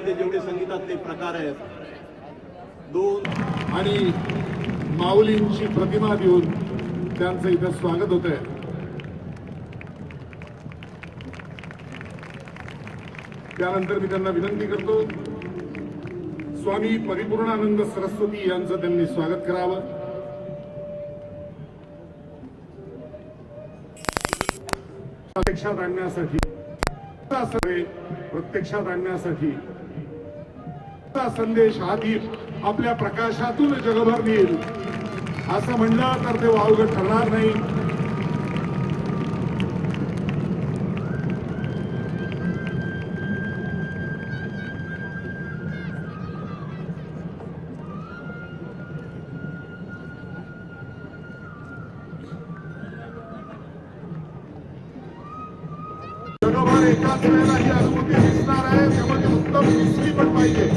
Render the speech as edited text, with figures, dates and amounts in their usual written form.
संगीतातले जेवढे संगीतातले प्रकार आहेत दोन आणि माऊलींची प्रतिमा देऊन त्यांचं इथं स्वागत होतंय। त्यानंतर मी त्यांना विनंती करतो स्वामी परिपूर्णानंद सरस्वती यांचं त्यांनी स्वागत करावं। प्रत्यक्षात आणण्यासाठी संदेश हा दीप आपल्या प्रकाशातून जगभर नेईल असं म्हणलं तर ते वावगं ठरणार नाही। जगभर एकाच वेळेला ही अनुभूती दिसणार आहे, त्यामुळे उत्तम दिसली पण पाहिजे।